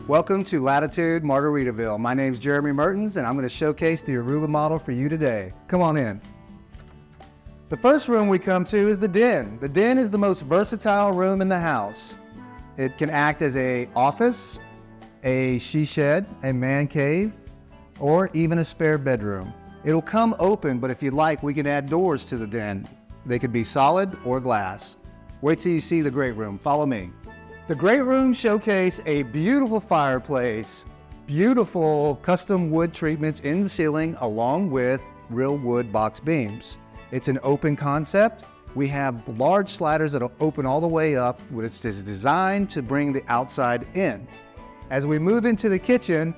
Welcome to Latitude Margaritaville. My name's Jeremy Mertens, and I'm going to showcase the Aruba model for you today. Come on in. The first room we come to is the den. The den is the most versatile room in the house. It can act as an office, a she shed, a man cave, or even a spare bedroom. It'll come open, but if you'd like, we can add doors to the den. They could be solid or glass. Wait till you see the great room. Follow me. The great room showcases a beautiful fireplace, beautiful custom wood treatments in the ceiling, along with real wood box beams. It's an open concept. We have large sliders that'll open all the way up, which is designed to bring the outside in. As we move into the kitchen,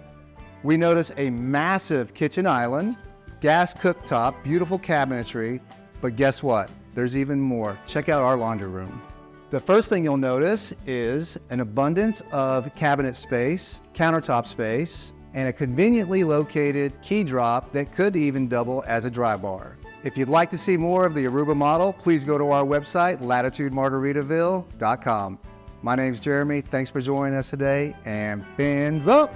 we notice a massive kitchen island, gas cooktop, beautiful cabinetry, but guess what? There's even more. Check out our laundry room. The first thing you'll notice is an abundance of cabinet space, countertop space, and a conveniently located key drop that could even double as a dry bar. If you'd like to see more of the Aruba model, please go to our website, latitudemargaritaville.com. My name's Jeremy. Thanks for joining us today, and fins up!